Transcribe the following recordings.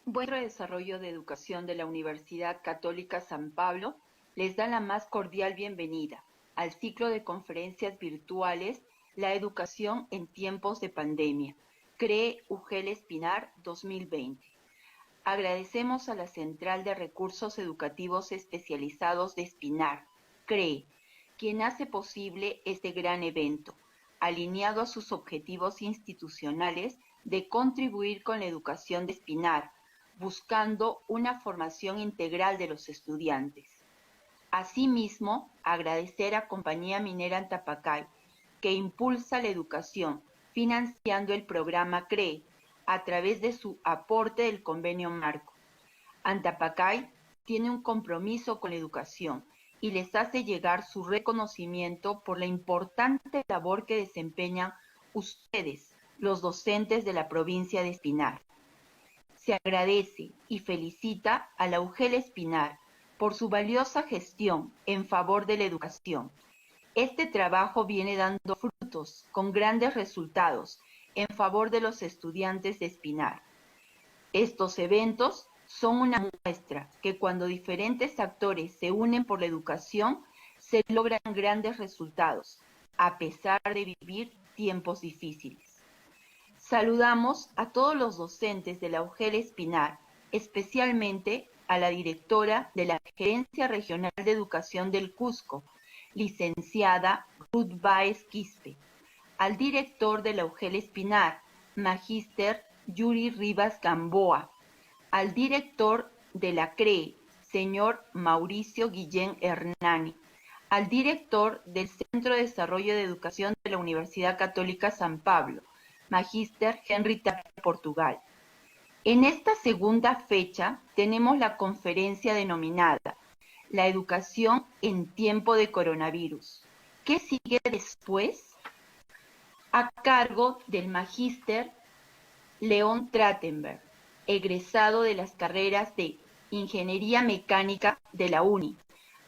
Buen Desarrollo de Educación de la Universidad Católica San Pablo les da la más cordial bienvenida al ciclo de conferencias virtuales La Educación en Tiempos de Pandemia, CREE UGEL Espinar 2020. Agradecemos a la Central de Recursos Educativos Especializados de Espinar, CREE, quien hace posible este gran evento, alineado a sus objetivos institucionales de contribuir con la educación de Espinar, buscando una formación integral de los estudiantes. Asimismo, agradecer a Compañía Minera Antapacay, que impulsa la educación financiando el programa CREE a través de su aporte del convenio marco. Antapacay tiene un compromiso con la educación y les hace llegar su reconocimiento por la importante labor que desempeñan ustedes, los docentes de la provincia de Espinar. Se agradece y felicita a la UGEL Espinar por su valiosa gestión en favor de la educación. Este trabajo viene dando frutos con grandes resultados en favor de los estudiantes de Espinar. Estos eventos son una muestra que cuando diferentes actores se unen por la educación, se logran grandes resultados, a pesar de vivir tiempos difíciles. Saludamos a todos los docentes de la UGEL Espinar, especialmente a la directora de la Gerencia Regional de Educación del Cusco, licenciada Ruth Báez Quispe, al director de la UGEL Espinar, magíster Yuri Rivas Gamboa, al director de la CREE, señor Mauricio Guillén Hernani, al director del Centro de Desarrollo de Educación de la Universidad Católica San Pablo, magíster Henry Tapia Portugal. En esta segunda fecha tenemos la conferencia denominada La Educación en Tiempo de Coronavirus. ¿Qué sigue después? A cargo del magíster León Trachtenberg, egresado de las carreras de Ingeniería Mecánica de la UNI,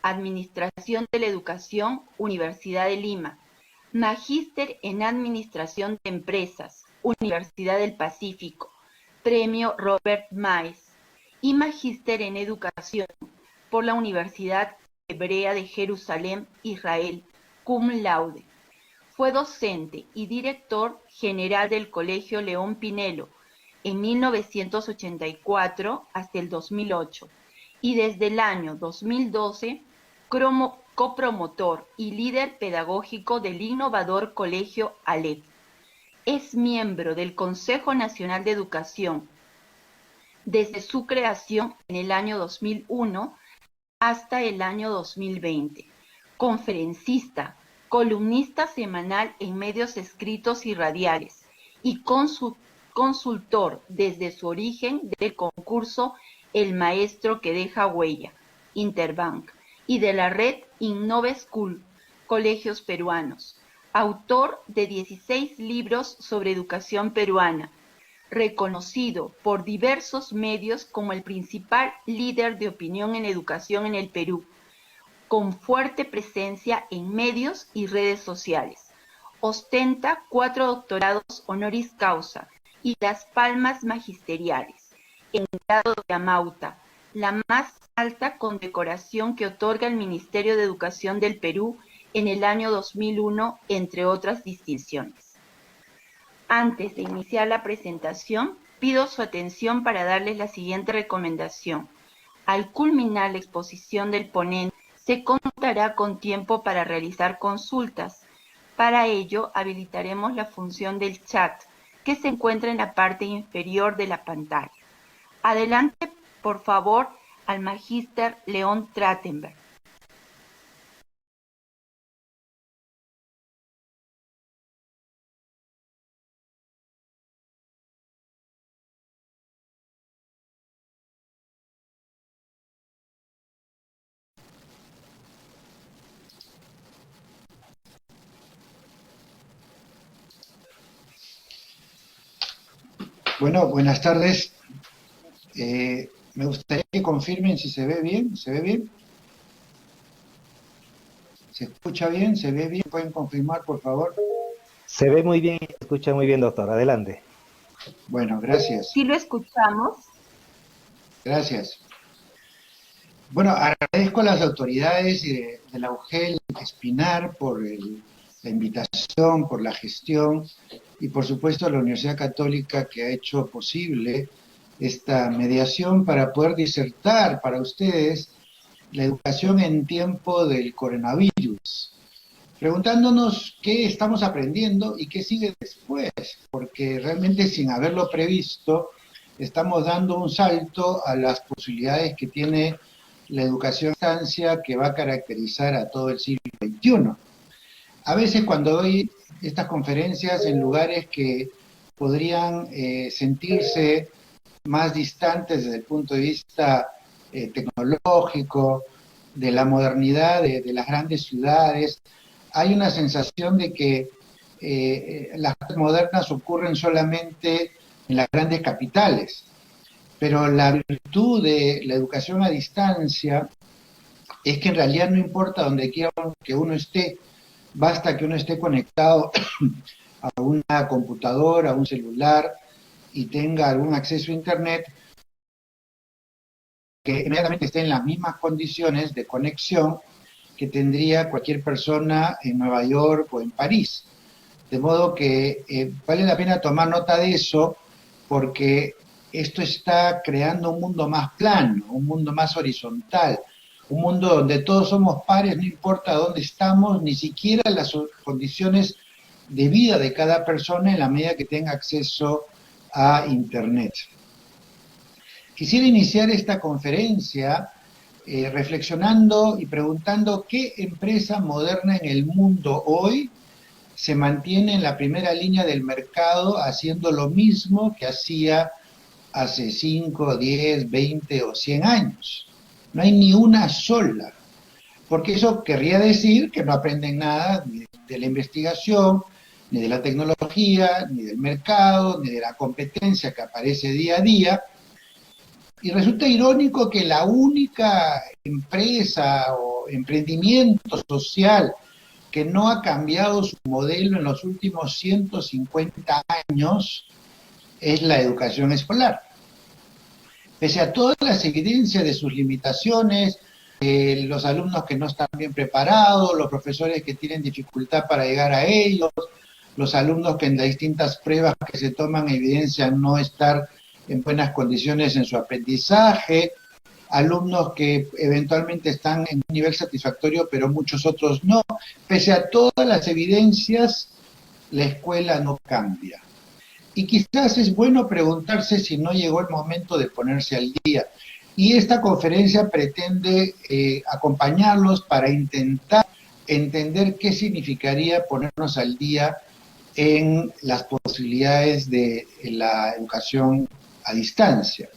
Administración de la Educación, Universidad de Lima, magíster en Administración de Empresas, Universidad del Pacífico, Premio Robert Maes, y magíster en Educación por la Universidad Hebrea de Jerusalén, Israel, cum laude. Fue docente y director general del Colegio León Pinelo en 1984 hasta el 2008 y desde el año 2012 copromotor y líder pedagógico del innovador Colegio Aleph. Es miembro del Consejo Nacional de Educación desde su creación en el año 2001 hasta el año 2020. Conferencista, columnista semanal en medios escritos y radiales y consultor desde su origen del concurso El Maestro que Deja Huella, Interbank, y de la red Innove School, Colegios Peruanos, autor de 16 libros sobre educación peruana, reconocido por diversos medios como el principal líder de opinión en educación en el Perú, con fuerte presencia en medios y redes sociales. Ostenta 4 doctorados honoris causa y las palmas magisteriales, en grado de amauta, la más alta condecoración que otorga el Ministerio de Educación del Perú en el año 2001, entre otras distinciones. Antes de iniciar la presentación, pido su atención para darles la siguiente recomendación. Al culminar la exposición del ponente, se contará con tiempo para realizar consultas. Para ello, habilitaremos la función del chat, que se encuentra en la parte inferior de la pantalla. Adelante, por favor, al magíster León Trachtenberg. Bueno, buenas tardes. Me gustaría que confirmen si se ve bien. ¿Se ve bien? ¿Se escucha bien? ¿Se ve bien? ¿Pueden confirmar, por favor? Se ve muy bien y se escucha muy bien, doctor. Adelante. Bueno, gracias. Sí lo escuchamos. Gracias. Bueno, agradezco a las autoridades de la UGEL Espinar por la invitación, por la gestión y por supuesto a la Universidad Católica que ha hecho posible esta mediación para poder disertar para ustedes la educación en tiempo del coronavirus, preguntándonos qué estamos aprendiendo y qué sigue después, porque realmente sin haberlo previsto estamos dando un salto a las posibilidades que tiene la educación a distancia que va a caracterizar a todo el siglo XXI. A veces cuando doy estas conferencias en lugares que podrían sentirse más distantes desde el punto de vista tecnológico, de la modernidad de las grandes ciudades, hay una sensación de que las cosas modernas ocurren solamente en las grandes capitales. Pero la virtud de la educación a distancia es que en realidad no importa donde quiera que uno esté, basta que uno esté conectado a una computadora, a un celular y tenga algún acceso a Internet, que inmediatamente esté en las mismas condiciones de conexión que tendría cualquier persona en Nueva York o en París. De modo que vale la pena tomar nota de eso porque esto está creando un mundo más plano, un mundo más horizontal, un mundo donde todos somos pares, no importa dónde estamos, ni siquiera las condiciones de vida de cada persona en la medida que tenga acceso a Internet. Quisiera iniciar esta conferencia reflexionando y preguntando qué empresa moderna en el mundo hoy se mantiene en la primera línea del mercado haciendo lo mismo que hacía hace 5, 10, 20 o 100 años. No hay ni una sola, porque eso querría decir que no aprenden nada ni de la investigación, ni de la tecnología, ni del mercado, ni de la competencia que aparece día a día. Y resulta irónico que la única empresa o emprendimiento social que no ha cambiado su modelo en los últimos 150 años es la educación escolar. Pese a todas las evidencias de sus limitaciones, los alumnos que no están bien preparados, los profesores que tienen dificultad para llegar a ellos, los alumnos que en las distintas pruebas que se toman evidencian no estar en buenas condiciones en su aprendizaje, alumnos que eventualmente están en un nivel satisfactorio, pero muchos otros no. Pese a todas las evidencias, la escuela no cambia. Y quizás es bueno preguntarse si no llegó el momento de ponerse al día. Y esta conferencia pretende acompañarlos para intentar entender qué significaría ponernos al día en las posibilidades de la educación a distancia.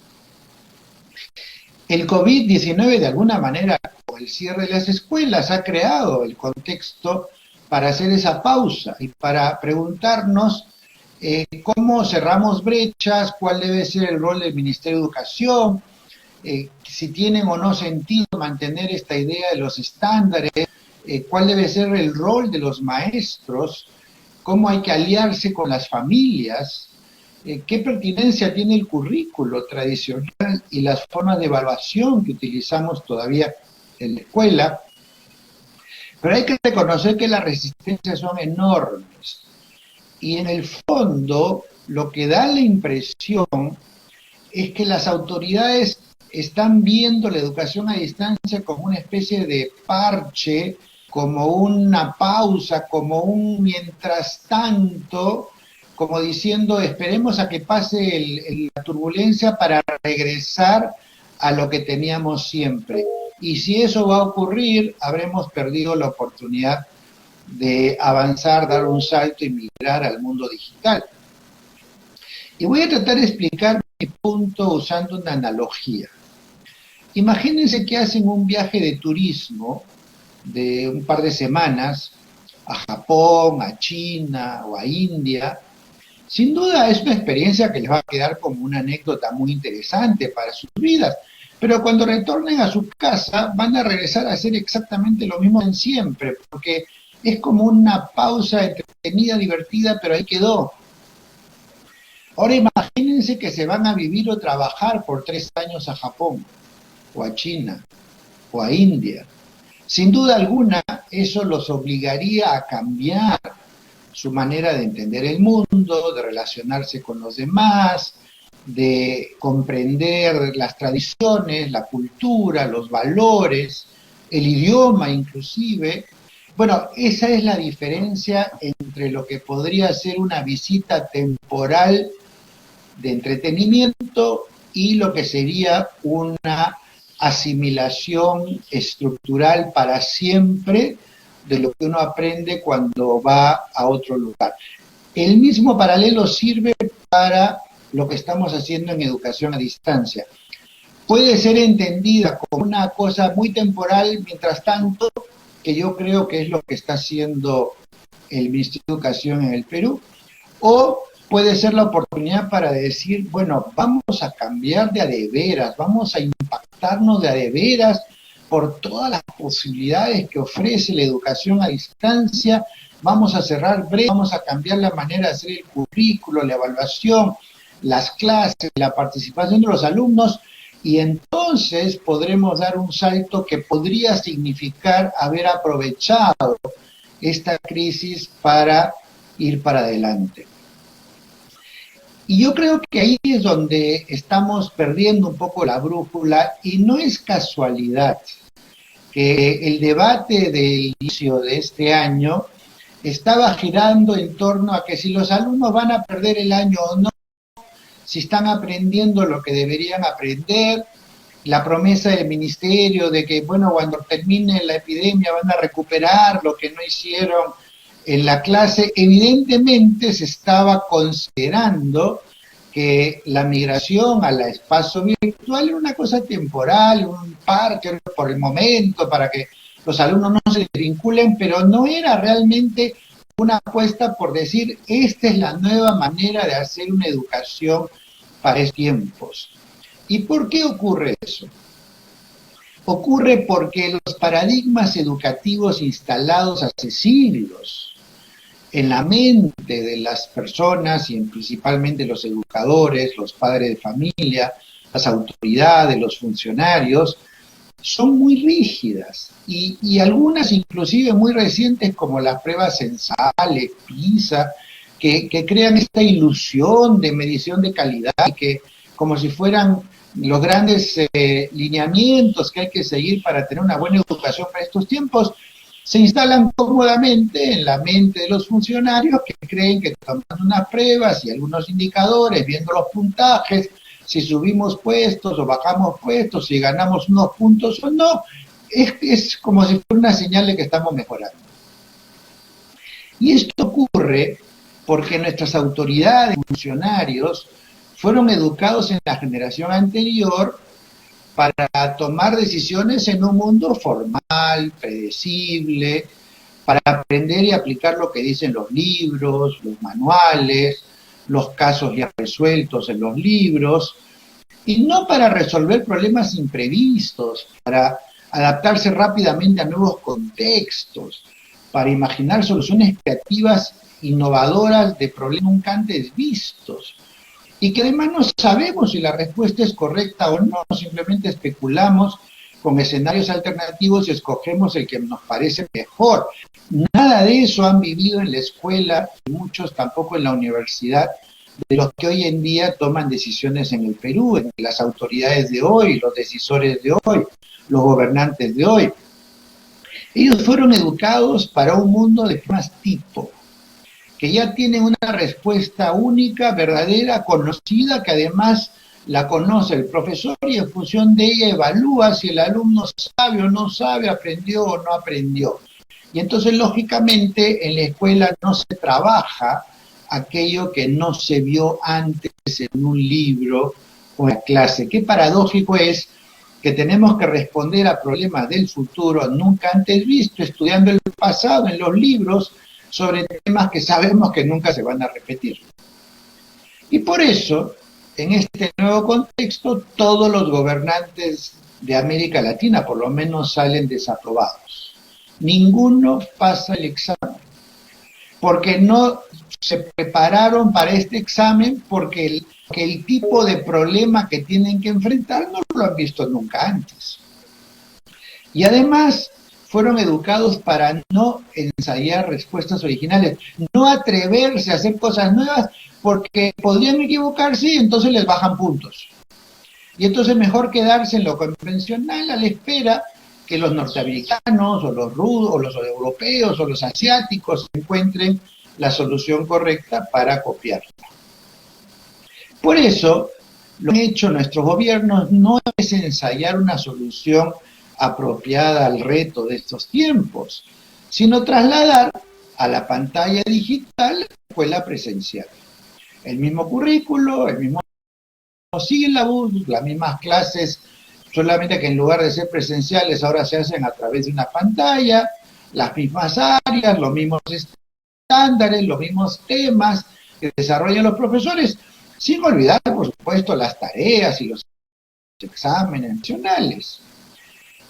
El COVID-19 de alguna manera, con el cierre de las escuelas, ha creado el contexto para hacer esa pausa y para preguntarnos cómo cerramos brechas, cuál debe ser el rol del Ministerio de Educación, si tienen o no sentido mantener esta idea de los estándares, cuál debe ser el rol de los maestros, cómo hay que aliarse con las familias, qué pertinencia tiene el currículo tradicional y las formas de evaluación que utilizamos todavía en la escuela. Pero hay que reconocer que las resistencias son enormes. Y en el fondo, lo que da la impresión es que las autoridades están viendo la educación a distancia como una especie de parche, como una pausa, como un mientras tanto, como diciendo, esperemos a que pase la turbulencia para regresar a lo que teníamos siempre. Y si eso va a ocurrir, habremos perdido la oportunidad de avanzar, dar un salto y migrar al mundo digital. Y voy a tratar de explicar mi punto usando una analogía. Imagínense que hacen un viaje de turismo de un par de semanas a Japón, a China o a India. Sin duda es una experiencia que les va a quedar como una anécdota muy interesante para sus vidas, pero cuando retornen a su casa van a regresar a hacer exactamente lo mismo en siempre, porque es como una pausa entretenida, divertida, pero ahí quedó. Ahora imagínense que se van a vivir o trabajar por 3 años a Japón, o a China, o a India. Sin duda alguna, eso los obligaría a cambiar su manera de entender el mundo, de relacionarse con los demás, de comprender las tradiciones, la cultura, los valores, el idioma inclusive. Bueno, esa es la diferencia entre lo que podría ser una visita temporal de entretenimiento y lo que sería una asimilación estructural para siempre de lo que uno aprende cuando va a otro lugar. El mismo paralelo sirve para lo que estamos haciendo en educación a distancia. Puede ser entendida como una cosa muy temporal, mientras tanto, que yo creo que es lo que está haciendo el Ministerio de Educación en el Perú, o puede ser la oportunidad para decir, bueno, vamos a cambiar de veras, vamos a impactarnos de veras por todas las posibilidades que ofrece la educación a distancia, vamos a cerrar brechas, vamos a cambiar la manera de hacer el currículo, la evaluación, las clases, la participación de los alumnos, y entonces podremos dar un salto que podría significar haber aprovechado esta crisis para ir para adelante. Y yo creo que ahí es donde estamos perdiendo un poco la brújula, y no es casualidad que el debate del inicio de este año estaba girando en torno a que si los alumnos van a perder el año o no, si están aprendiendo lo que deberían aprender, la promesa del ministerio de que, bueno, cuando termine la epidemia van a recuperar lo que no hicieron en la clase. Evidentemente se estaba considerando que la migración al espacio virtual era una cosa temporal, un parche por el momento, para que los alumnos no se desvinculen, pero no era realmente una apuesta por decir, esta es la nueva manera de hacer una educación para estos tiempos. ¿Y por qué ocurre eso? Ocurre porque los paradigmas educativos instalados hace siglos en la mente de las personas y principalmente los educadores, los padres de familia, las autoridades, los funcionarios, son muy rígidas y algunas inclusive muy recientes como las pruebas censales, PISA, que crean esta ilusión de medición de calidad y que como si fueran los grandes lineamientos que hay que seguir para tener una buena educación para estos tiempos, se instalan cómodamente en la mente de los funcionarios que creen que tomando unas pruebas y algunos indicadores, viendo los puntajes, si subimos puestos o bajamos puestos, si ganamos unos puntos o no, es como si fuera una señal de que estamos mejorando. Y esto ocurre porque nuestras autoridades, funcionarios, fueron educados en la generación anterior para tomar decisiones en un mundo formal, predecible, para aprender y aplicar lo que dicen los libros, los manuales, los casos ya resueltos en los libros, y no para resolver problemas imprevistos, para adaptarse rápidamente a nuevos contextos, para imaginar soluciones creativas, innovadoras de problemas nunca antes vistos. Y que además no sabemos si la respuesta es correcta o no, simplemente especulamos con escenarios alternativos y escogemos el que nos parece mejor. Nada de eso han vivido en la escuela, muchos tampoco en la universidad, de los que hoy en día toman decisiones en el Perú, en las autoridades de hoy, los decisores de hoy, los gobernantes de hoy. Ellos fueron educados para un mundo de más tipo, que ya tienen una respuesta única, verdadera, conocida, que además la conoce el profesor y en función de ella evalúa si el alumno sabe o no sabe, aprendió o no aprendió. Y entonces, lógicamente, en la escuela no se trabaja aquello que no se vio antes en un libro o en clase. Qué paradójico es que tenemos que responder a problemas del futuro nunca antes visto, estudiando el pasado en los libros, sobre temas que sabemos que nunca se van a repetir. Y por eso en este nuevo contexto, todos los gobernantes de América Latina, por lo menos, salen desaprobados. Ninguno pasa el examen, porque no se prepararon para este examen, porque el tipo de problema que tienen que enfrentar no lo han visto nunca antes. Y además fueron educados para no ensayar respuestas originales, no atreverse a hacer cosas nuevas, porque podrían equivocarse y entonces les bajan puntos. Y entonces mejor quedarse en lo convencional a la espera que los norteamericanos o los rudos o los europeos o los asiáticos encuentren la solución correcta para copiarla. Por eso, lo que han hecho nuestros gobiernos no es ensayar una solución apropiada al reto de estos tiempos, sino trasladar a la pantalla digital la escuela presencial. El mismo currículo, el mismo sílabus, las mismas clases, solamente que en lugar de ser presenciales ahora se hacen a través de una pantalla, las mismas áreas, los mismos estándares, los mismos temas que desarrollan los profesores, sin olvidar, por supuesto, las tareas y los exámenes nacionales.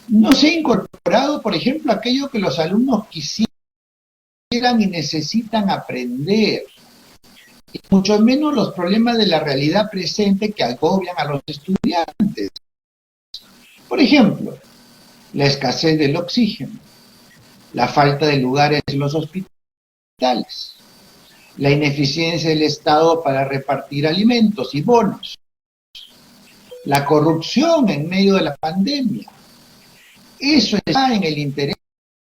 No se ha incorporado, por ejemplo, aquello que los alumnos quisieran y necesitan aprender, y mucho menos los problemas de la realidad presente que agobian a los estudiantes. Por ejemplo, la escasez del oxígeno, la falta de lugares en los hospitales, la ineficiencia del Estado para repartir alimentos y bonos, la corrupción en medio de la pandemia. Eso está en el interés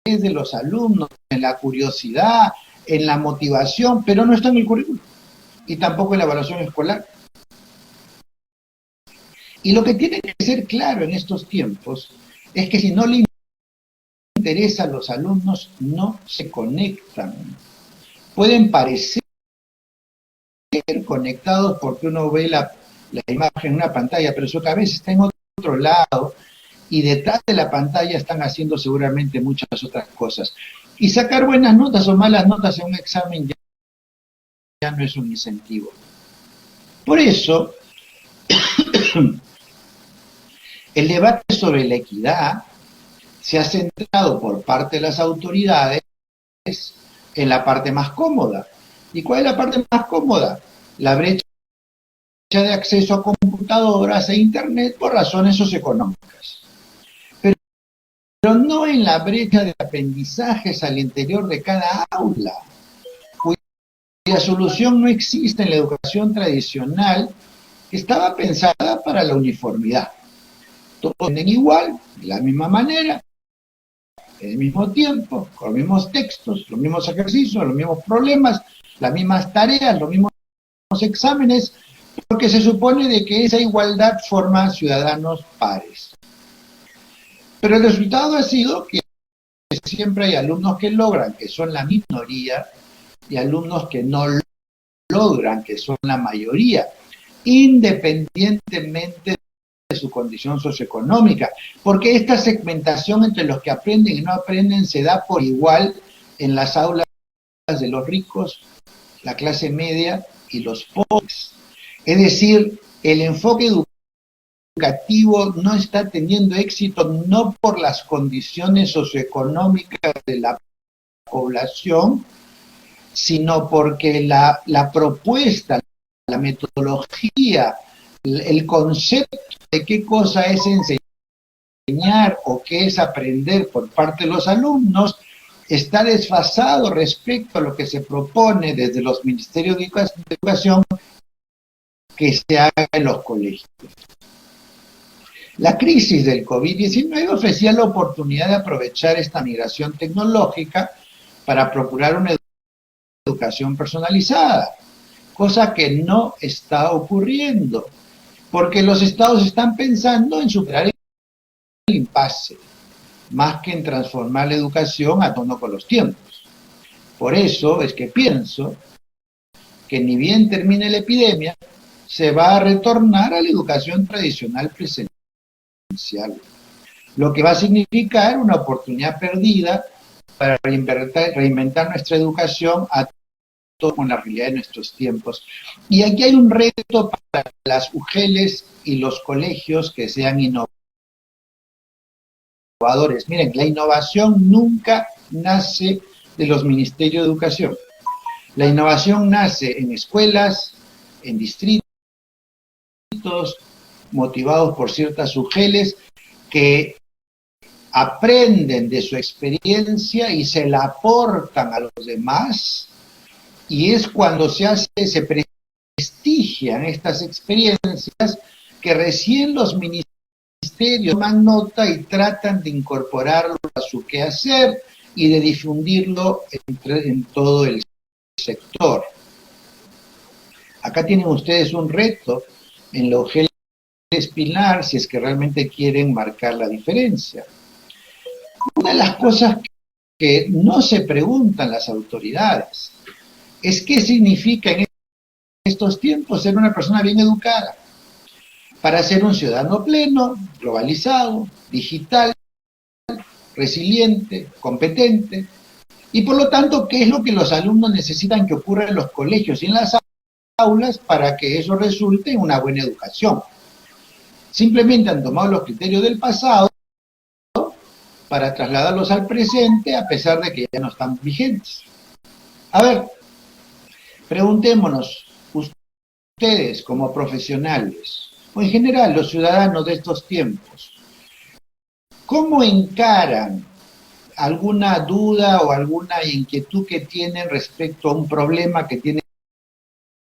de los alumnos, en la curiosidad, en la motivación, pero no está en el currículum y tampoco en la evaluación escolar. Y lo que tiene que ser claro en estos tiempos es que si no le interesa a los alumnos, no se conectan. Pueden parecer conectados porque uno ve la imagen en una pantalla, pero su cabeza está en otro lado y detrás de la pantalla están haciendo seguramente muchas otras cosas. Y sacar buenas notas o malas notas en un examen ya no es un incentivo. Por eso, el debate sobre la equidad se ha centrado por parte de las autoridades en la parte más cómoda. ¿Y cuál es la parte más cómoda? La brecha de acceso a computadoras e internet por razones socioeconómicas. Pero no en la brecha de aprendizajes al interior de cada aula, cuya solución no existe en la educación tradicional, que estaba pensada para la uniformidad. Todos aprenden igual, de la misma manera, en el mismo tiempo, con los mismos textos, los mismos ejercicios, los mismos problemas, las mismas tareas, los mismos exámenes, porque se supone de que esa igualdad forma ciudadanos pares. Pero el resultado ha sido que siempre hay alumnos que logran, que son la minoría, y alumnos que no logran, que son la mayoría, independientemente de su condición socioeconómica, porque esta segmentación entre los que aprenden y no aprenden se da por igual en las aulas de los ricos, la clase media y los pobres. Es decir, el enfoque educativo no está teniendo éxito no por las condiciones socioeconómicas de la población, sino porque la propuesta, la metodología, el concepto de qué cosa es enseñar o qué es aprender por parte de los alumnos está desfasado respecto a lo que se propone desde los ministerios de educación que se haga en los colegios. La crisis del COVID-19 ofrecía la oportunidad de aprovechar esta migración tecnológica para procurar una educación personalizada, cosa que no está ocurriendo, porque los estados están pensando en superar el impasse, más que en transformar la educación a tono con los tiempos. Por eso es que pienso que ni bien termine la epidemia, se va a retornar a la educación tradicional presencial, lo que va a significar una oportunidad perdida para reinventar nuestra educación a con la realidad de nuestros tiempos. Y aquí hay un reto para las UGELes y los colegios que sean innovadores. Miren, la innovación nunca nace de los ministerios de educación. La innovación nace en escuelas, en distritos, motivados por ciertas UGELes que aprenden de su experiencia y se la aportan a los demás, y es cuando se prestigian estas experiencias que recién los ministerios toman nota y tratan de incorporarlo a su quehacer y de difundirlo en todo el sector. Acá tienen ustedes un reto en la UGEL Espinar si es que realmente quieren marcar la diferencia. Una de las cosas que no se preguntan las autoridades es qué significa en estos tiempos ser una persona bien educada para ser un ciudadano pleno, globalizado, digital, resiliente, competente, y por lo tanto, ¿qué es lo que los alumnos necesitan que ocurra en los colegios y en las aulas para que eso resulte en una buena educación? Simplemente han tomado los criterios del pasado para trasladarlos al presente, a pesar de que ya no están vigentes. A ver, preguntémonos, ustedes como profesionales, o en general los ciudadanos de estos tiempos, ¿cómo encaran alguna duda o alguna inquietud que tienen respecto a un problema que tienen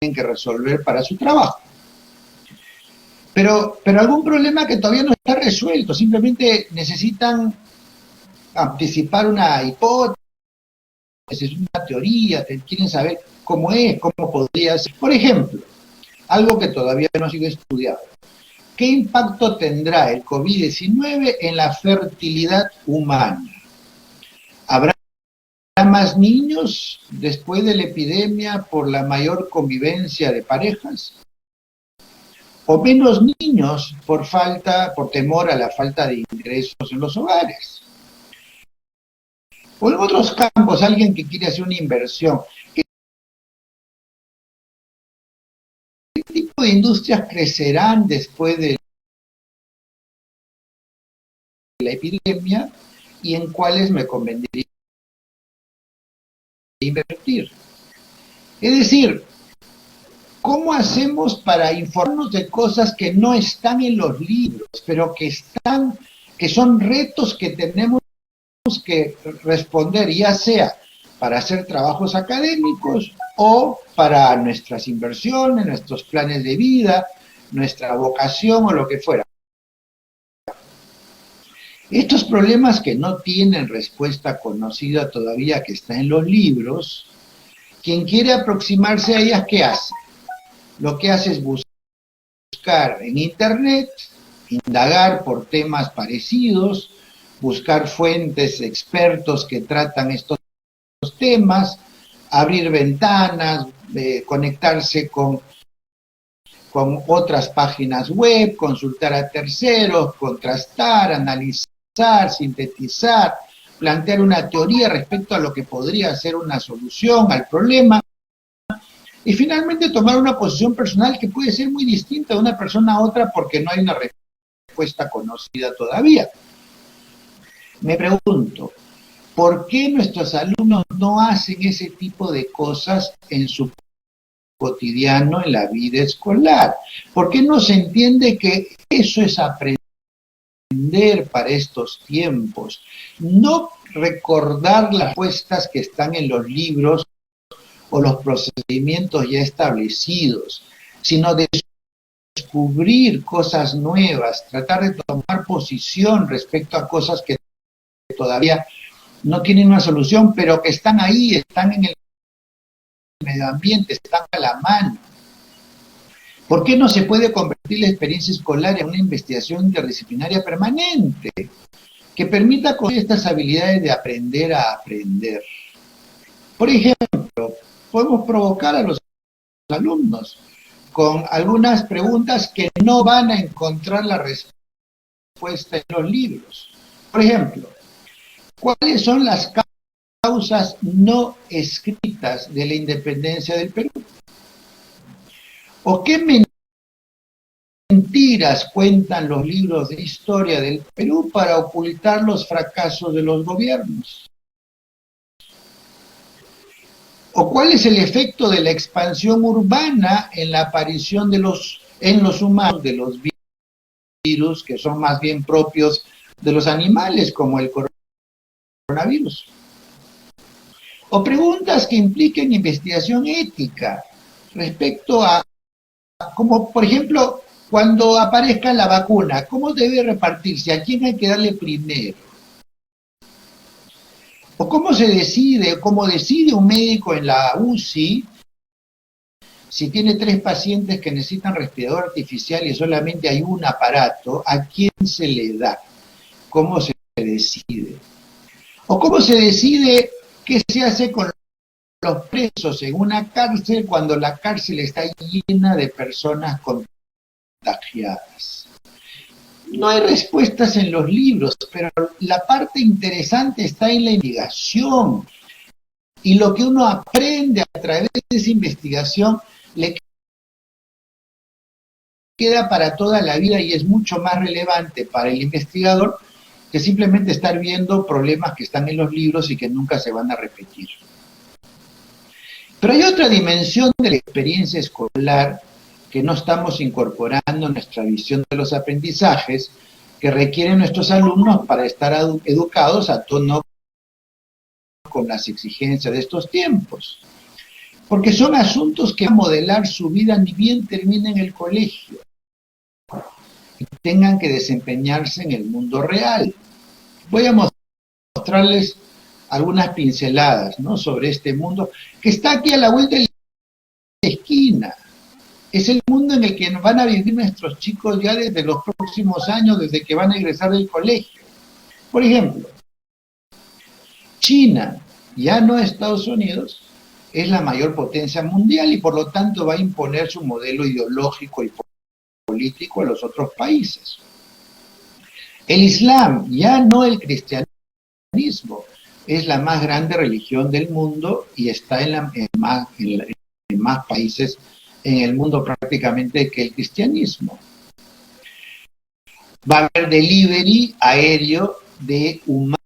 que resolver para su trabajo? Pero algún problema que todavía no está resuelto, simplemente necesitan anticipar una hipótesis, una teoría, quieren saber cómo es, cómo podría ser. Por ejemplo, algo que todavía no ha sido estudiado. ¿Qué impacto tendrá el COVID-19 en la fertilidad humana? ¿Habrá más niños después de la epidemia por la mayor convivencia de parejas? ¿O menos niños por temor a la falta de ingresos en los hogares? O en otros campos, alguien que quiere hacer una inversión. ¿Qué tipo de industrias crecerán después de la epidemia y en cuáles me convendría invertir? Es decir, ¿cómo hacemos para informarnos de cosas que no están en los libros, pero que son retos que tenemos que responder, ya sea para hacer trabajos académicos o para nuestras inversiones, nuestros planes de vida, nuestra vocación o lo que fuera? Estos problemas que no tienen respuesta conocida todavía, que está en los libros, quien quiere aproximarse a ellas, ¿qué hace? Lo que hace es buscar en internet, indagar por temas parecidos, buscar fuentes, expertos que tratan estos temas, abrir ventanas, conectarse con otras páginas web, consultar a terceros, contrastar, analizar, sintetizar, plantear una teoría respecto a lo que podría ser una solución al problema, y finalmente tomar una posición personal que puede ser muy distinta de una persona a otra porque no hay una respuesta conocida todavía. Me pregunto, ¿por qué nuestros alumnos no hacen ese tipo de cosas en su cotidiano, en la vida escolar? ¿Por qué no se entiende que eso es aprender para estos tiempos? No recordar las respuestas que están en los libros o los procedimientos ya establecidos, sino de descubrir cosas nuevas, tratar de tomar posición respecto a cosas que todavía no tienen una solución, pero que están ahí, están en el medio ambiente, están a la mano. ¿Por qué no se puede convertir la experiencia escolar en una investigación interdisciplinaria permanente que permita con estas habilidades de aprender a aprender? Por ejemplo, podemos provocar a los alumnos con algunas preguntas que no van a encontrar la respuesta en los libros. Por ejemplo, ¿cuáles son las causas no escritas de la independencia del Perú? ¿O qué mentiras cuentan los libros de historia del Perú para ocultar los fracasos de los gobiernos? ¿O cuál es el efecto de la expansión urbana en la aparición en los humanos de los virus que son más bien propios de los animales, como el coronavirus? O preguntas que impliquen investigación ética respecto a, como por ejemplo, cuando aparezca la vacuna, ¿cómo debe repartirse? ¿A quién hay que darle primero? ¿O cómo decide un médico en la UCI si tiene 3 pacientes que necesitan respirador artificial y solamente hay un aparato, a quién se le da? ¿Cómo se decide? ¿O cómo se decide qué se hace con los presos en una cárcel cuando la cárcel está llena de personas contagiadas? No hay respuestas en los libros, pero la parte interesante está en la investigación. Y lo que uno aprende a través de esa investigación le queda para toda la vida y es mucho más relevante para el investigador que simplemente estar viendo problemas que están en los libros y que nunca se van a repetir. Pero hay otra dimensión de la experiencia escolar que no estamos incorporando en nuestra visión de los aprendizajes que requieren nuestros alumnos para estar educados a tono con las exigencias de estos tiempos. Porque son asuntos que van a modelar su vida ni bien terminen el colegio y tengan que desempeñarse en el mundo real. Voy a mostrarles algunas pinceladas, ¿no?, sobre este mundo que está aquí a la vuelta de la esquina. Es el mundo en el que van a vivir nuestros chicos ya desde los próximos años, desde que van a egresar del colegio. Por ejemplo, China, ya no Estados Unidos, es la mayor potencia mundial y por lo tanto va a imponer su modelo ideológico y político a los otros países. El Islam, ya no el cristianismo, es la más grande religión del mundo y está en más países en el mundo prácticamente que el cristianismo. Va a haber delivery aéreo de humanos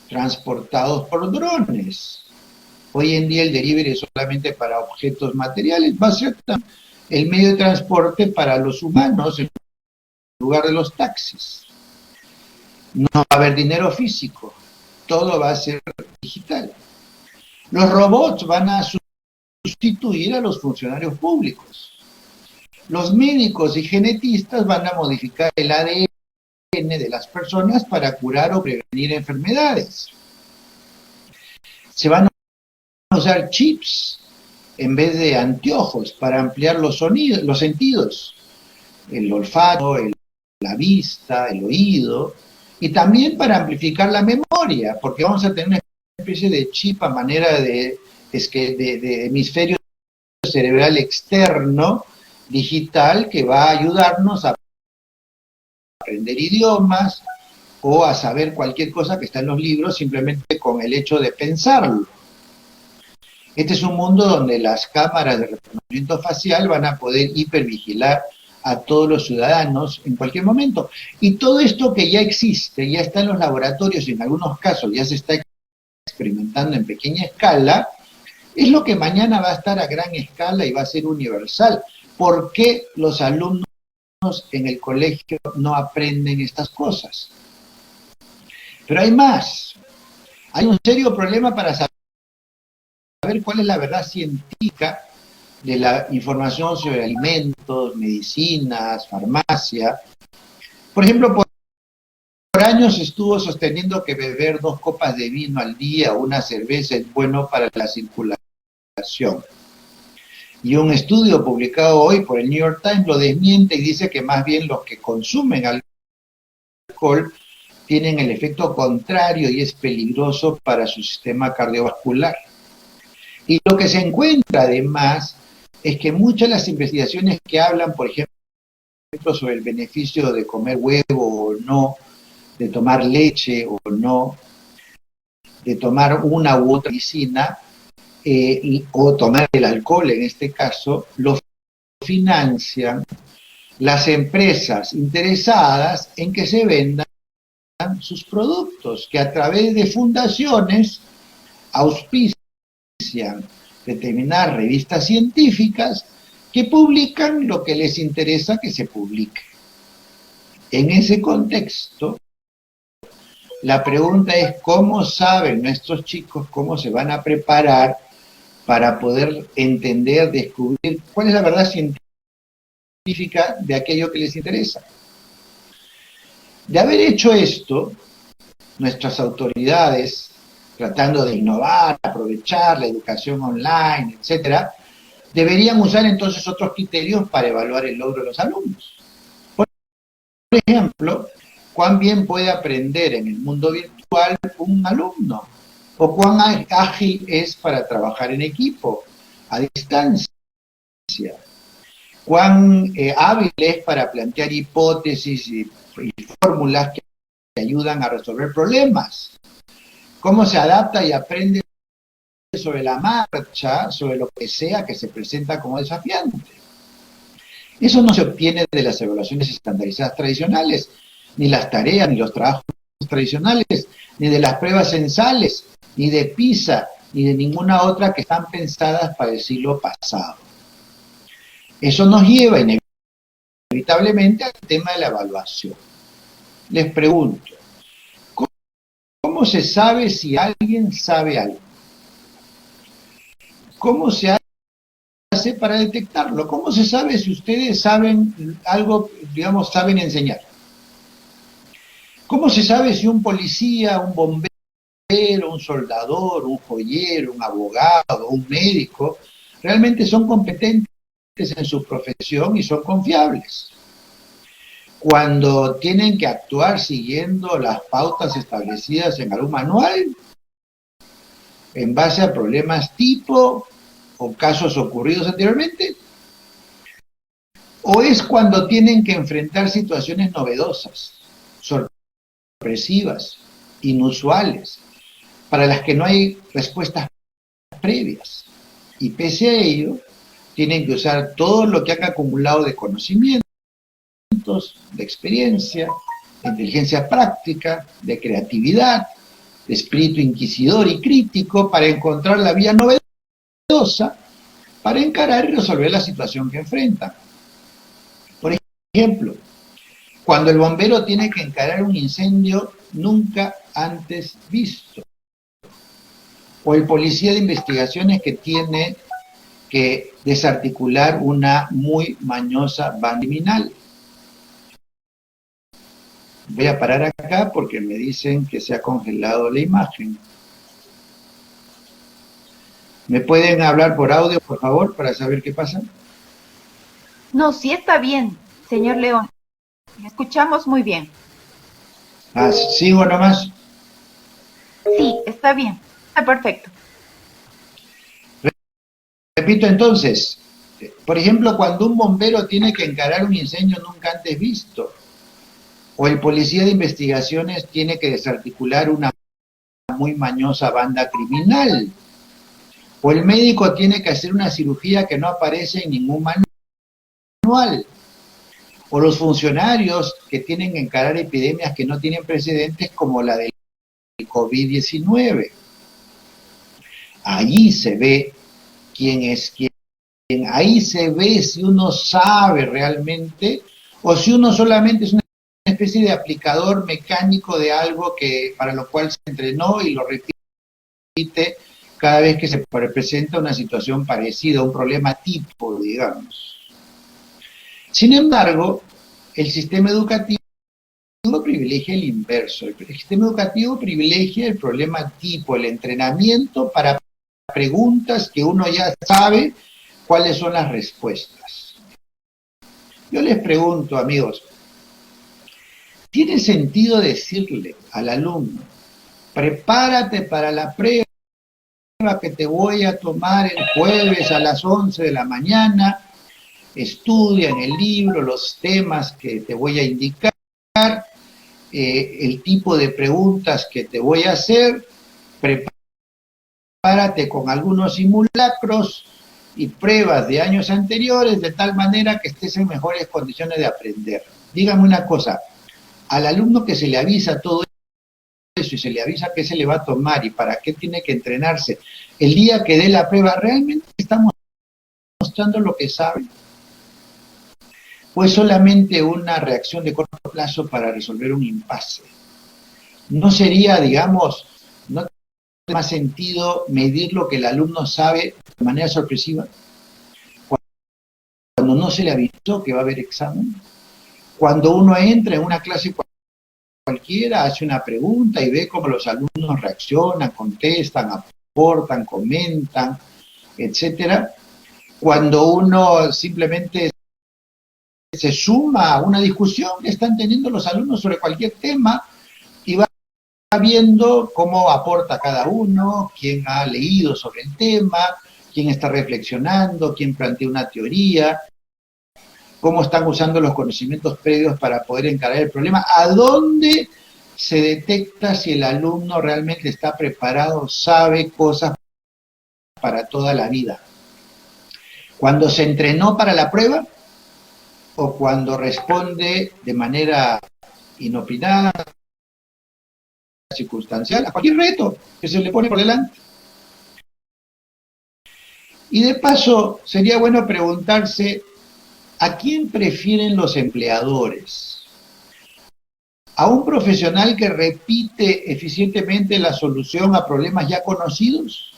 transportados por drones. Hoy en día el delivery es solamente para objetos materiales, va a ser el medio de transporte para los humanos en lugar de los taxis. No va a haber dinero físico, todo va a ser digital. Los robots van a sustituir a los funcionarios públicos. Los médicos y genetistas van a modificar el ADN de las personas para curar o prevenir enfermedades. Se van a usar chips en vez de anteojos para ampliar los sentidos, el olfato, la vista, el oído, y también para amplificar la memoria, porque vamos a tener una especie de chip a manera de hemisferio cerebral externo digital que va a ayudarnos a aprender idiomas o a saber cualquier cosa que está en los libros simplemente con el hecho de pensarlo. Este es un mundo donde las cámaras de reconocimiento facial van a poder hipervigilar a todos los ciudadanos en cualquier momento. Y todo esto que ya existe, ya está en los laboratorios y en algunos casos ya se está experimentando en pequeña escala, es lo que mañana va a estar a gran escala y va a ser universal. ¿Por qué los alumnos en el colegio no aprenden estas cosas? Pero hay más. Hay un serio problema para saber cuál es la verdad científica de la información sobre alimentos, medicinas, farmacia. Por ejemplo, por años estuvo sosteniendo que beber 2 copas de vino al día o una cerveza es bueno para la circulación. Y un estudio publicado hoy por el New York Times lo desmiente y dice que más bien los que consumen alcohol tienen el efecto contrario y es peligroso para su sistema cardiovascular. Y lo que se encuentra además es que muchas de las investigaciones que hablan, por ejemplo, sobre el beneficio de comer huevo o no, de tomar leche o no, de tomar una u otra medicina o tomar el alcohol en este caso, lo financian las empresas interesadas en que se vendan sus productos, que a través de fundaciones auspician determinadas revistas científicas que publican lo que les interesa que se publique. En ese contexto, la pregunta es cómo saben nuestros chicos cómo se van a preparar para poder entender, descubrir cuál es la verdad científica de aquello que les interesa. De haber hecho esto, nuestras autoridades, tratando de innovar, aprovechar la educación online, etcétera, deberían usar entonces otros criterios para evaluar el logro de los alumnos. Por ejemplo, cuán bien puede aprender en el mundo virtual un alumno, o cuán ágil es para trabajar en equipo, a distancia, cuán hábil es para plantear hipótesis y fórmulas que ayudan a resolver problemas, cómo se adapta y aprende sobre la marcha, sobre lo que sea que se presenta como desafiante. Eso no se obtiene de las evaluaciones estandarizadas tradicionales, ni las tareas, ni los trabajos tradicionales, ni de las pruebas censales, ni de PISA, ni de ninguna otra que están pensadas para el siglo pasado. Eso nos lleva inevitablemente al tema de la evaluación. Les pregunto, ¿cómo se sabe si alguien sabe algo? ¿Cómo se hace para detectarlo? ¿Cómo se sabe si ustedes saben algo, digamos, saben enseñar? ¿Cómo se sabe si un policía, un bombero, un soldador, un joyero, un abogado, un médico, realmente son competentes en su profesión y son confiables? Cuando tienen que actuar siguiendo las pautas establecidas en algún manual, en base a problemas tipo o casos ocurridos anteriormente, o es cuando tienen que enfrentar situaciones novedosas, sorpresivas, inusuales, para las que no hay respuestas previas. Y pese a ello, tienen que usar todo lo que han acumulado de conocimientos, de experiencia, de inteligencia práctica, de creatividad, de espíritu inquisidor y crítico para encontrar la vía novedosa para encarar y resolver la situación que enfrentan. Por ejemplo, cuando el bombero tiene que encarar un incendio nunca antes visto, o el policía de investigaciones que tiene que desarticular una muy mañosa banda criminal. Voy a parar acá porque me dicen que se ha congelado la imagen. ¿Me pueden hablar por audio, por favor, para saber qué pasa? No, sí está bien, señor León. Le escuchamos muy bien. ¿Sigo nomás? Sí, está bien. Está perfecto. Repito entonces, por ejemplo, cuando un bombero tiene que encarar un incendio nunca antes visto, o el policía de investigaciones tiene que desarticular una muy mañosa banda criminal, o el médico tiene que hacer una cirugía que no aparece en ningún manual, o los funcionarios que tienen que encarar epidemias que no tienen precedentes como la del COVID-19. Allí se ve quién es quién, ahí se ve si uno sabe realmente o si uno solamente es una especie de aplicador mecánico de algo que para lo cual se entrenó y lo repite cada vez que se presenta una situación parecida, un problema tipo, digamos. Sin embargo, el sistema educativo privilegia el inverso. El sistema educativo privilegia el problema tipo, el entrenamiento para preguntas que uno ya sabe cuáles son las respuestas. Yo les pregunto, amigos, ¿tiene sentido decirle al alumno, prepárate para la prueba que te voy a tomar el jueves a las 11 de la mañana, estudia en el libro los temas que te voy a indicar, el tipo de preguntas que te voy a hacer, prepárate con algunos simulacros y pruebas de años anteriores, de tal manera que estés en mejores condiciones de aprender. Dígame una cosa, al alumno que se le avisa todo eso y se le avisa qué se le va a tomar y para qué tiene que entrenarse, el día que dé la prueba, ¿realmente estamos mostrando lo que sabe? ¿O es solamente una reacción de corto plazo para resolver un impasse? ¿No sería, digamos, no tiene más sentido medir lo que el alumno sabe de manera sorpresiva? Cuando no se le avisó que va a haber examen, cuando uno entra en una clase cualquiera, hace una pregunta y ve cómo los alumnos reaccionan, contestan, aportan, comentan, etcétera. Cuando uno simplemente se suma a una discusión que están teniendo los alumnos sobre cualquier tema y va viendo cómo aporta cada uno, quién ha leído sobre el tema, quién está reflexionando, quién plantea una teoría, cómo están usando los conocimientos previos para poder encarar el problema, a dónde se detecta si el alumno realmente está preparado, sabe cosas para toda la vida. Cuando se entrenó para la prueba o cuando responde de manera inopinada, circunstancial, a cualquier reto que se le pone por delante. Y de paso, sería bueno preguntarse, ¿a quién prefieren los empleadores? ¿A un profesional que repite eficientemente la solución a problemas ya conocidos,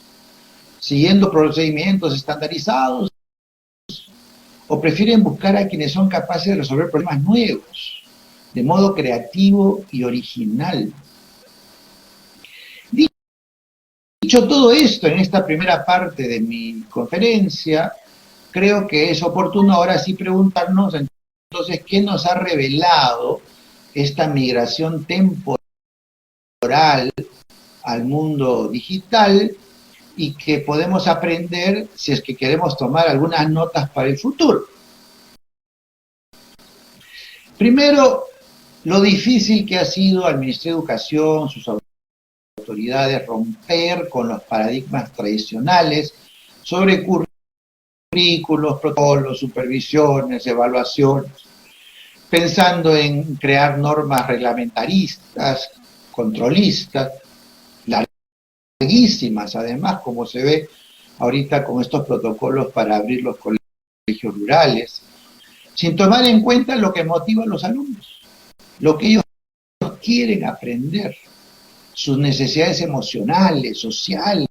siguiendo procedimientos estandarizados? ¿O prefieren buscar a quienes son capaces de resolver problemas nuevos, de modo creativo y original? Dicho todo esto en esta primera parte de mi conferencia, creo que es oportuno ahora sí preguntarnos entonces qué nos ha revelado esta migración temporal al mundo digital y que podemos aprender si es que queremos tomar algunas notas para el futuro. Primero, lo difícil que ha sido al Ministerio de Educación, sus autoridades, romper con los paradigmas tradicionales sobre currículos, protocolos, supervisiones, evaluaciones, pensando en crear normas reglamentaristas, controlistas, larguísimas además, como se ve ahorita con estos protocolos para abrir los colegios rurales, sin tomar en cuenta lo que motiva a los alumnos, lo que ellos quieren aprender, sus necesidades emocionales, sociales,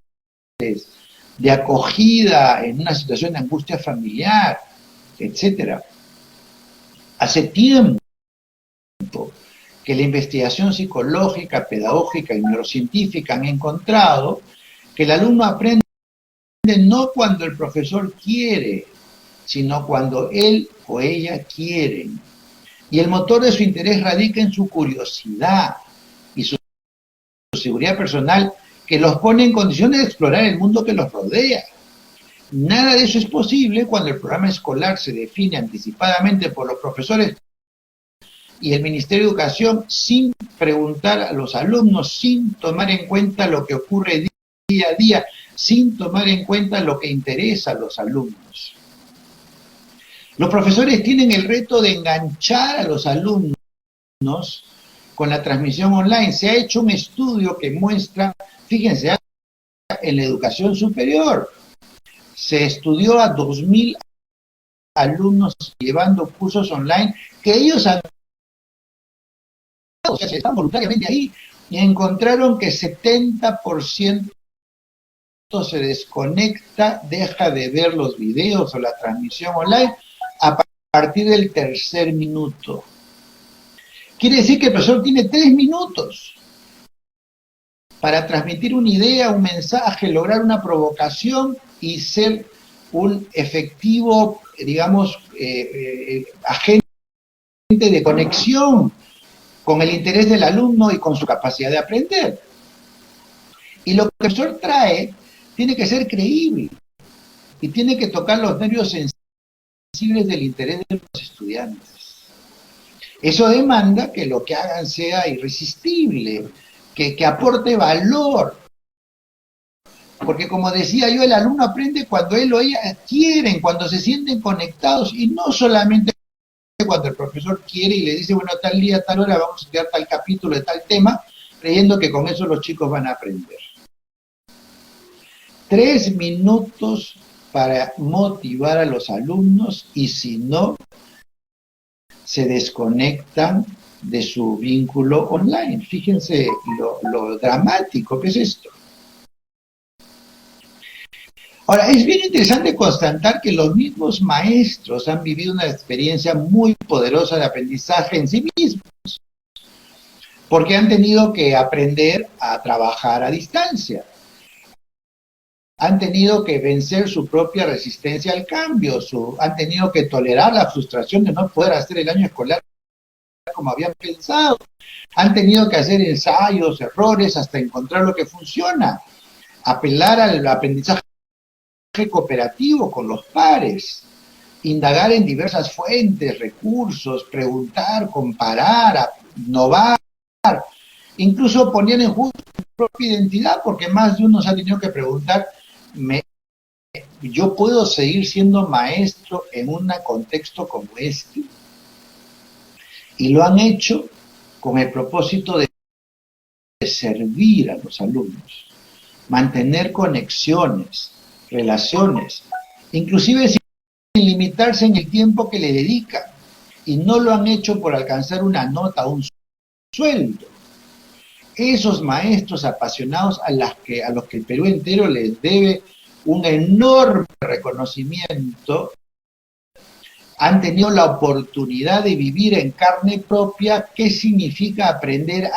de acogida en una situación de angustia familiar, etcétera. Hace tiempo que la investigación psicológica, pedagógica y neurocientífica han encontrado que el alumno aprende no cuando el profesor quiere, sino cuando él o ella quieren. Y el motor de su interés radica en su curiosidad y su seguridad personal, que los pone en condiciones de explorar el mundo que los rodea. Nada de eso es posible cuando el programa escolar se define anticipadamente por los profesores y el Ministerio de Educación sin preguntar a los alumnos, sin tomar en cuenta lo que ocurre día a día, sin tomar en cuenta lo que interesa a los alumnos. Los profesores tienen el reto de enganchar a los alumnos con la transmisión online. Se ha hecho un estudio que muestra, fíjense, en la educación superior, se estudió a 2.000 alumnos llevando cursos online que ellos han, o sea, están voluntariamente ahí, y encontraron que 70% se desconecta, deja de ver los videos o la transmisión online a partir del tercer minuto. Quiere decir que el profesor tiene 3 minutos para transmitir una idea, un mensaje, lograr una provocación y ser un efectivo, digamos, agente de conexión con el interés del alumno y con su capacidad de aprender. Y lo que el profesor trae tiene que ser creíble y tiene que tocar los nervios sensibles del interés de los estudiantes. Eso demanda que lo que hagan sea irresistible, que aporte valor Porque como decía yo, el alumno aprende cuando él o ella quieren, cuando se sienten conectados y no solamente cuando el profesor quiere y le dice, bueno, tal día, tal hora vamos a estudiar tal capítulo de tal tema, creyendo que con eso los chicos van a aprender. 3 minutos para motivar a los alumnos y si no, se desconectan de su vínculo online. Fíjense lo dramático que es esto. Ahora, es bien interesante constatar que los mismos maestros han vivido una experiencia muy poderosa de aprendizaje en sí mismos, porque han tenido que aprender a trabajar a distancia. Han tenido que vencer su propia resistencia al cambio, han tenido que tolerar la frustración de no poder hacer el año escolar como habían pensado. Han tenido que hacer ensayos, errores, hasta encontrar lo que funciona. Apelar al aprendizaje cooperativo con los pares. Indagar en diversas fuentes, recursos, preguntar, comparar, innovar. Incluso poner en juego su propia identidad, porque más de uno se ha tenido que preguntar, ¿yo puedo seguir siendo maestro en un contexto como este? Y lo han hecho con el propósito de servir a los alumnos, mantener conexiones, relaciones, inclusive sin limitarse en el tiempo que le dedican. Y no lo han hecho por alcanzar una nota o un sueldo. Esos maestros apasionados a los que el Perú entero les debe un enorme reconocimiento, han tenido la oportunidad de vivir en carne propia qué significa aprender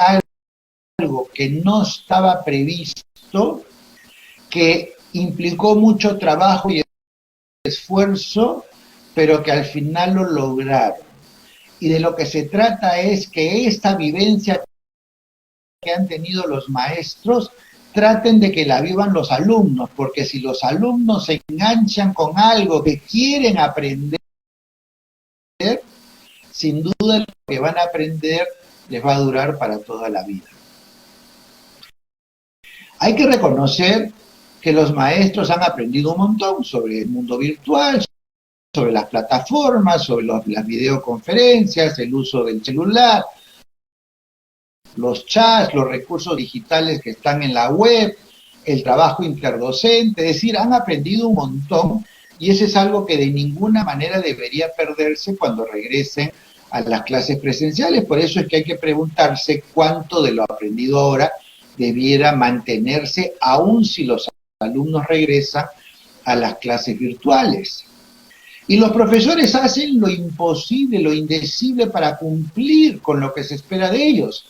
algo que no estaba previsto, que implicó mucho trabajo y esfuerzo, pero que al final lo lograron. Y de lo que se trata es que esta vivencia que han tenido los maestros traten de que la vivan los alumnos, porque si los alumnos se enganchan con algo que quieren aprender, sin duda lo que van a aprender les va a durar para toda la vida. Hay que reconocer que los maestros han aprendido un montón sobre el mundo virtual, sobre las plataformas, sobre las videoconferencias, el uso del celular, los chats, los recursos digitales que están en la web, el trabajo interdocente, es decir, han aprendido un montón y eso es algo que de ninguna manera debería perderse cuando regresen a las clases presenciales. Por eso es que hay que preguntarse cuánto de lo aprendido ahora debiera mantenerse aún si los alumnos regresan a las clases virtuales. Y los profesores hacen lo imposible, lo indecible para cumplir con lo que se espera de ellos.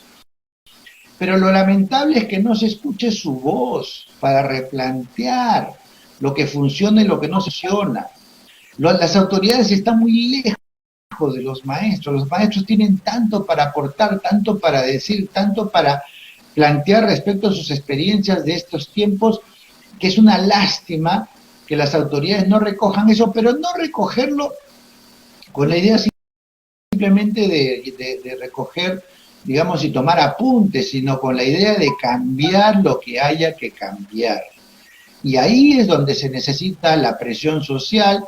Pero lo lamentable es que no se escuche su voz para replantear lo que funciona y lo que no funciona. Las autoridades están muy lejos de los maestros tienen tanto para aportar, tanto para decir, tanto para plantear respecto a sus experiencias de estos tiempos, que es una lástima que las autoridades no recojan eso, pero no recogerlo con la idea simplemente de recoger, digamos, y tomar apuntes, sino con la idea de cambiar lo que haya que cambiar. Y ahí es donde se necesita la presión social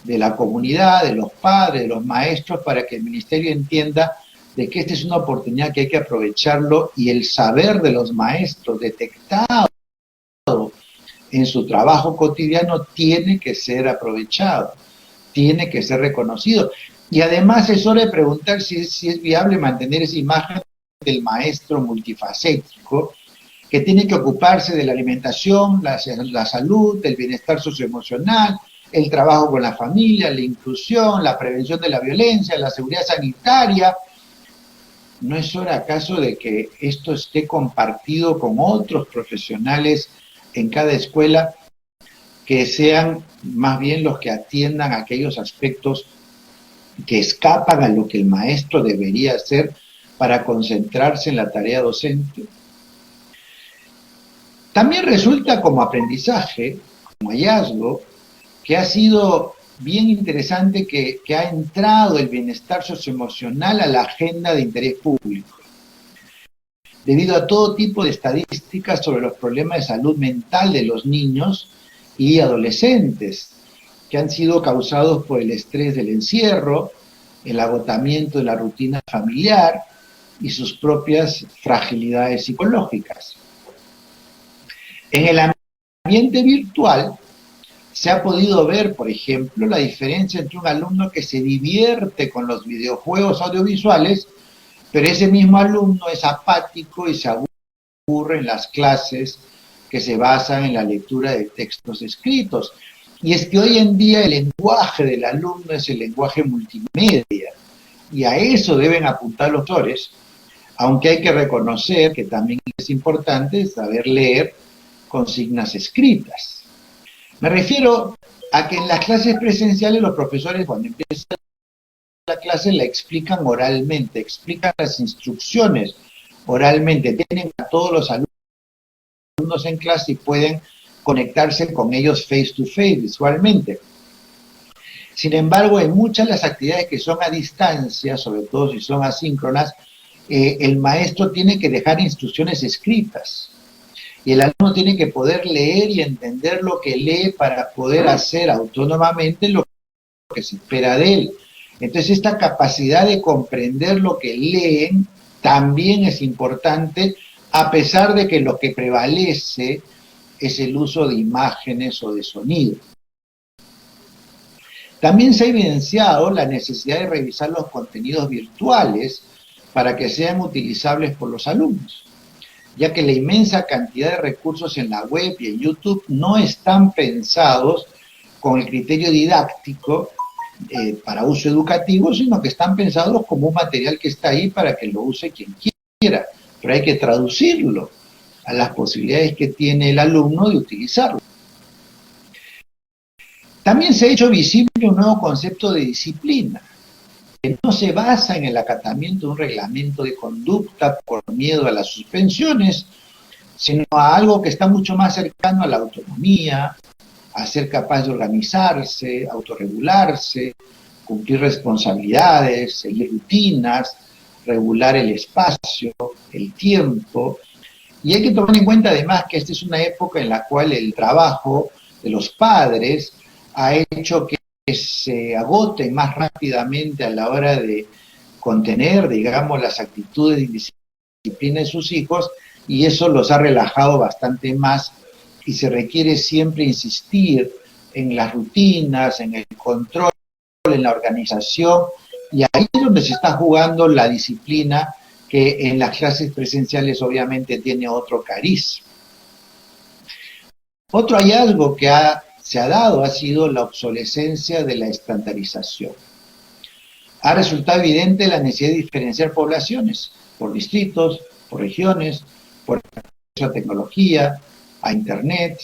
de la comunidad, de los padres, de los maestros, para que el ministerio entienda de que esta es una oportunidad que hay que aprovecharlo y el saber de los maestros detectado en su trabajo cotidiano tiene que ser aprovechado, tiene que ser reconocido. Y además es hora de preguntar si es viable mantener esa imagen del maestro multifacético que tiene que ocuparse de la alimentación, la salud, el bienestar socioemocional, el trabajo con la familia, la inclusión, la prevención de la violencia, la seguridad sanitaria. ¿No es hora acaso de que esto esté compartido con otros profesionales en cada escuela que sean más bien los que atiendan aquellos aspectos que escapan a lo que el maestro debería hacer para concentrarse en la tarea docente? También resulta como aprendizaje, como hallazgo, que ha sido bien interesante que ha entrado el bienestar socioemocional a la agenda de interés público. debido a todo tipo de estadísticas sobre los problemas de salud mental de los niños y adolescentes, que han sido causados por el estrés del encierro, el agotamiento de la rutina familiar y sus propias fragilidades psicológicas. En el ambiente virtual se ha podido ver, por ejemplo, la diferencia entre un alumno que se divierte con los videojuegos audiovisuales, pero ese mismo alumno es apático y se aburre en las clases que se basan en la lectura de textos escritos. Y es que hoy en día el lenguaje del alumno es el lenguaje multimedia, y a eso deben apuntar los profesores, aunque hay que reconocer que también es importante saber leer consignas escritas. Me refiero a que en las clases presenciales los profesores, cuando empiezan la clase, la explican oralmente, explican las instrucciones oralmente, tienen a todos los alumnos en clase y pueden conectarse con ellos face to face, visualmente. Sin embargo, en muchas de las actividades que son a distancia, sobre todo si son asíncronas, el maestro tiene que dejar instrucciones escritas. Y el alumno tiene que poder leer y entender lo que lee para poder hacer autónomamente lo que se espera de él. Entonces, esta capacidad de comprender lo que leen también es importante, a pesar de que lo que prevalece es el uso de imágenes o de sonido. También se ha evidenciado la necesidad de revisar los contenidos virtuales para que sean utilizables por los alumnos, ya que la inmensa cantidad de recursos en la web y en YouTube no están pensados con el criterio didáctico para uso educativo, sino que están pensados como un material que está ahí para que lo use quien quiera, pero hay que traducirlo a las posibilidades que tiene el alumno de utilizarlo. También se ha hecho visible un nuevo concepto de disciplina, que no se basa en el acatamiento de un reglamento de conducta por miedo a las suspensiones, sino a algo que está mucho más cercano a la autonomía, a ser capaz de organizarse, autorregularse, cumplir responsabilidades, seguir rutinas, regular el espacio, el tiempo. Y hay que tomar en cuenta además que esta es una época en la cual el trabajo de los padres ha hecho que se agoten más rápidamente a la hora de contener, digamos, las actitudes de indisciplina de sus hijos, y eso los ha relajado bastante más, y se requiere siempre insistir en las rutinas, en el control, en la organización, y ahí es donde se está jugando la disciplina, que en las clases presenciales obviamente tiene otro cariz. Otro hallazgo que se ha dado ha sido la obsolescencia de la estandarización. Ha resultado evidente la necesidad de diferenciar poblaciones por distritos, por regiones, por acceso a tecnología, a internet.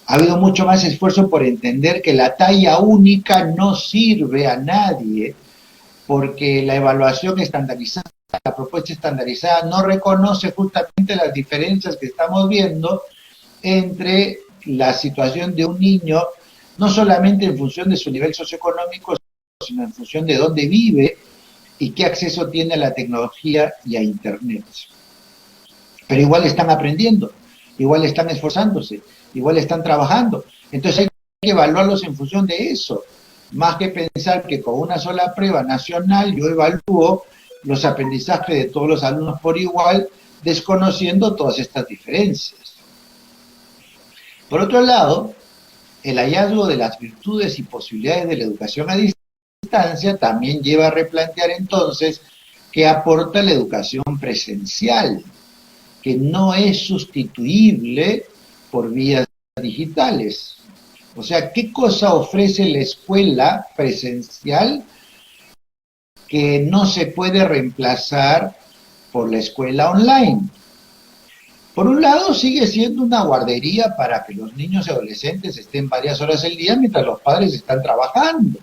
Ha habido mucho más esfuerzo por entender que la talla única no sirve a nadie, porque la evaluación estandarizada, la propuesta estandarizada no reconoce justamente las diferencias que estamos viendo entre la situación de un niño, no solamente en función de su nivel socioeconómico, sino en función de dónde vive y qué acceso tiene a la tecnología y a internet. Pero igual están aprendiendo, igual están esforzándose, igual están trabajando. Entonces hay que evaluarlos en función de eso, más que pensar que con una sola prueba nacional yo evalúo los aprendizajes de todos los alumnos por igual, desconociendo todas estas diferencias. Por otro lado, el hallazgo de las virtudes y posibilidades de la educación a distancia también lleva a replantear entonces qué aporta la educación presencial, que no es sustituible por vías digitales. O sea, ¿qué cosa ofrece la escuela presencial que no se puede reemplazar por la escuela online? Por un lado, sigue siendo una guardería para que los niños y adolescentes estén varias horas al día mientras los padres están trabajando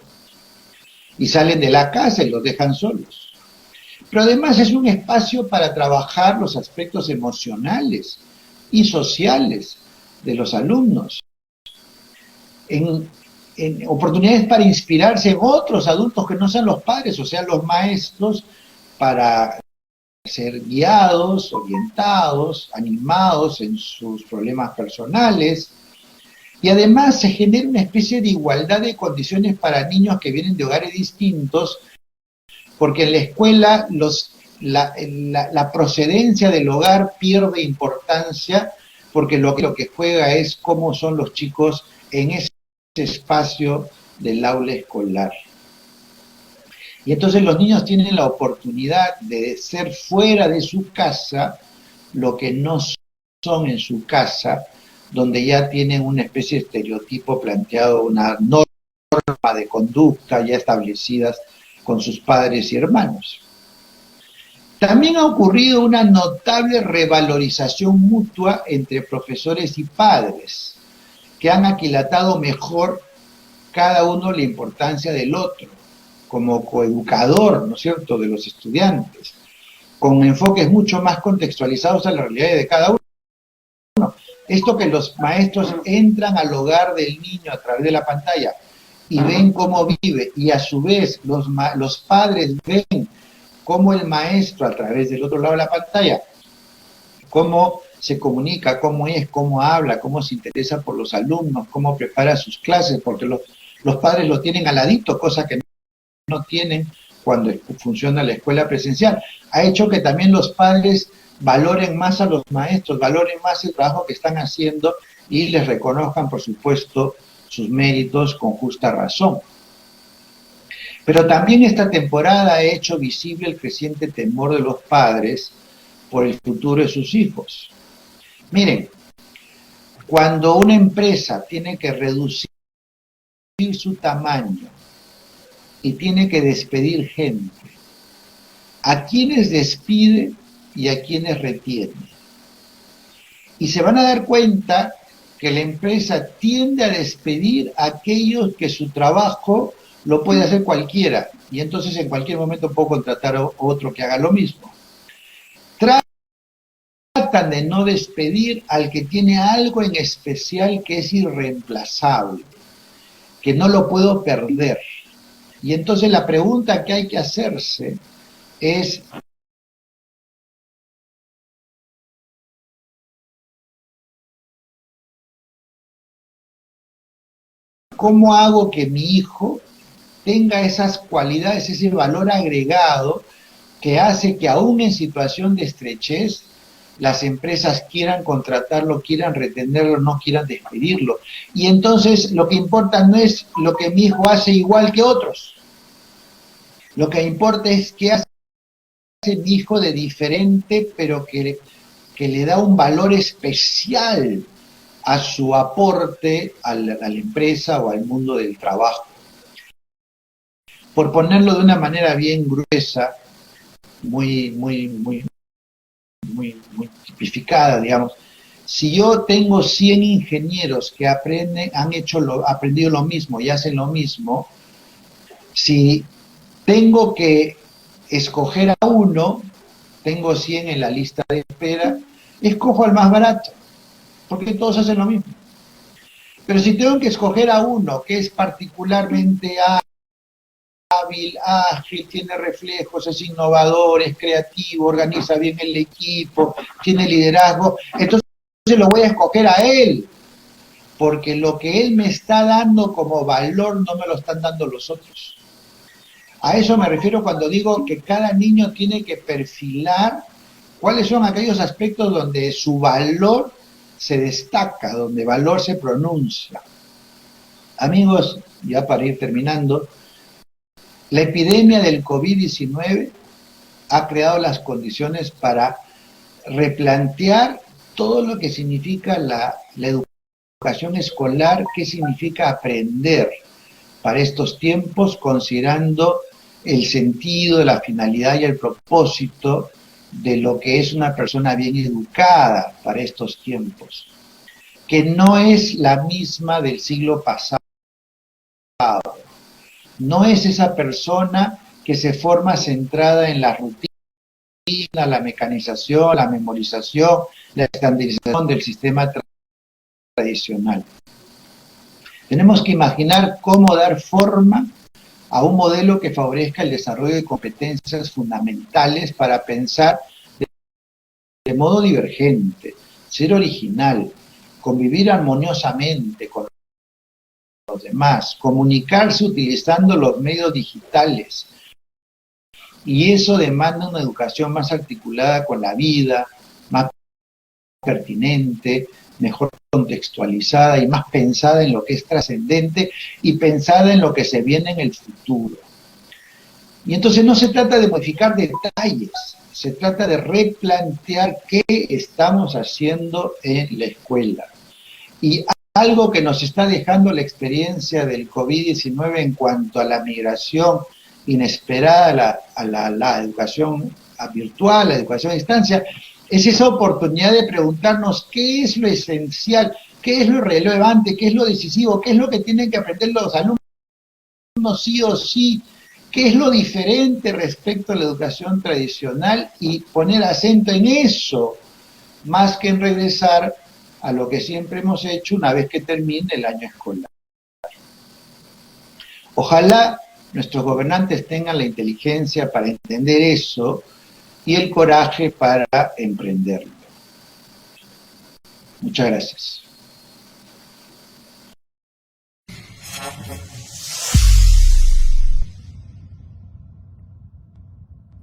y salen de la casa y los dejan solos. Pero además es un espacio para trabajar los aspectos emocionales y sociales de los alumnos, en oportunidades para inspirarse en otros adultos que no sean los padres, o sea, los maestros, para ser guiados, orientados, animados en sus problemas personales, y además se genera una especie de igualdad de condiciones para niños que vienen de hogares distintos, porque en la escuela la procedencia del hogar pierde importancia, porque lo que juega es cómo son los chicos en ese espacio del aula escolar. Y entonces los niños tienen la oportunidad de ser fuera de su casa lo que no son en su casa, donde ya tienen una especie de estereotipo planteado, una norma de conducta ya establecidas con sus padres y hermanos. También ha ocurrido una notable revalorización mutua entre profesores y padres, que han aquilatado mejor cada uno la importancia del otro, como coeducador, ¿no es cierto?, de los estudiantes, con enfoques mucho más contextualizados a la realidad de cada uno. Esto que los maestros entran al hogar del niño a través de la pantalla y ven cómo vive, y a su vez los padres ven cómo el maestro a través del otro lado de la pantalla, cómo se comunica, cómo es, cómo habla, cómo se interesa por los alumnos, cómo prepara sus clases, porque los padres lo tienen al ladito, cosa que no tienen cuando funciona la escuela presencial. Ha hecho que también los padres valoren más a los maestros, valoren más el trabajo que están haciendo y les reconozcan, por supuesto, sus méritos con justa razón. Pero también esta temporada ha hecho visible el creciente temor de los padres por el futuro de sus hijos. Miren, cuando una empresa tiene que reducir su tamaño y tiene que despedir gente, ¿a quiénes despide y a quiénes retiene? Y se van a dar cuenta que la empresa tiende a despedir a aquellos que su trabajo lo puede hacer cualquiera, y entonces en cualquier momento puedo contratar a otro que haga lo mismo. Tratan de no despedir al que tiene algo en especial que es irreemplazable, que no lo puedo perder. Y entonces la pregunta que hay que hacerse es: ¿cómo hago que mi hijo tenga esas cualidades, ese valor agregado que hace que aún en situación de estrechez las empresas quieran contratarlo, quieran retenerlo, no quieran despedirlo? Y entonces lo que importa no es lo que mi hijo hace igual que otros. Lo que importa es qué hace mi hijo de diferente, pero que le da un valor especial a su aporte a la empresa o al mundo del trabajo. Por ponerlo de una manera bien gruesa, muy tipificada, digamos, si yo tengo 100 ingenieros que han aprendido lo mismo y hacen lo mismo, si tengo que escoger a uno, tengo 100 en la lista de espera, escojo al más barato, porque todos hacen lo mismo. Pero si tengo que escoger a uno que es particularmente hábil, ágil, tiene reflejos, es innovador, es creativo, organiza bien el equipo, tiene liderazgo, entonces lo voy a escoger a él, porque lo que él me está dando como valor no me lo están dando los otros. A eso me refiero cuando digo que cada niño tiene que perfilar cuáles son aquellos aspectos donde su valor se destaca, donde valor se pronuncia. Amigos, ya para ir terminando, la epidemia del COVID-19 ha creado las condiciones para replantear todo lo que significa la educación escolar, qué significa aprender para estos tiempos, considerando el sentido, la finalidad y el propósito de lo que es una persona bien educada para estos tiempos, que no es la misma del siglo pasado. No es esa persona que se forma centrada en la rutina, la mecanización, la memorización, la estandarización del sistema tradicional. Tenemos que imaginar cómo dar forma a un modelo que favorezca el desarrollo de competencias fundamentales para pensar modo divergente, ser original, convivir armoniosamente con los demás, comunicarse utilizando los medios digitales. Y eso demanda una educación más articulada con la vida, más pertinente, mejor contextualizada y más pensada en lo que es trascendente y pensada en lo que se viene en el futuro. Y entonces no se trata de modificar detalles, se trata de replantear qué estamos haciendo en la escuela. Y algo que nos está dejando la experiencia del COVID-19 en cuanto a la migración inesperada a la educación virtual, la educación a distancia, es esa oportunidad de preguntarnos qué es lo esencial, qué es lo relevante, qué es lo decisivo, qué es lo que tienen que aprender los alumnos sí o sí, qué es lo diferente respecto a la educación tradicional y poner acento en eso, más que en regresar a lo que siempre hemos hecho una vez que termine el año escolar. Ojalá nuestros gobernantes tengan la inteligencia para entender eso y el coraje para emprenderlo. Muchas gracias.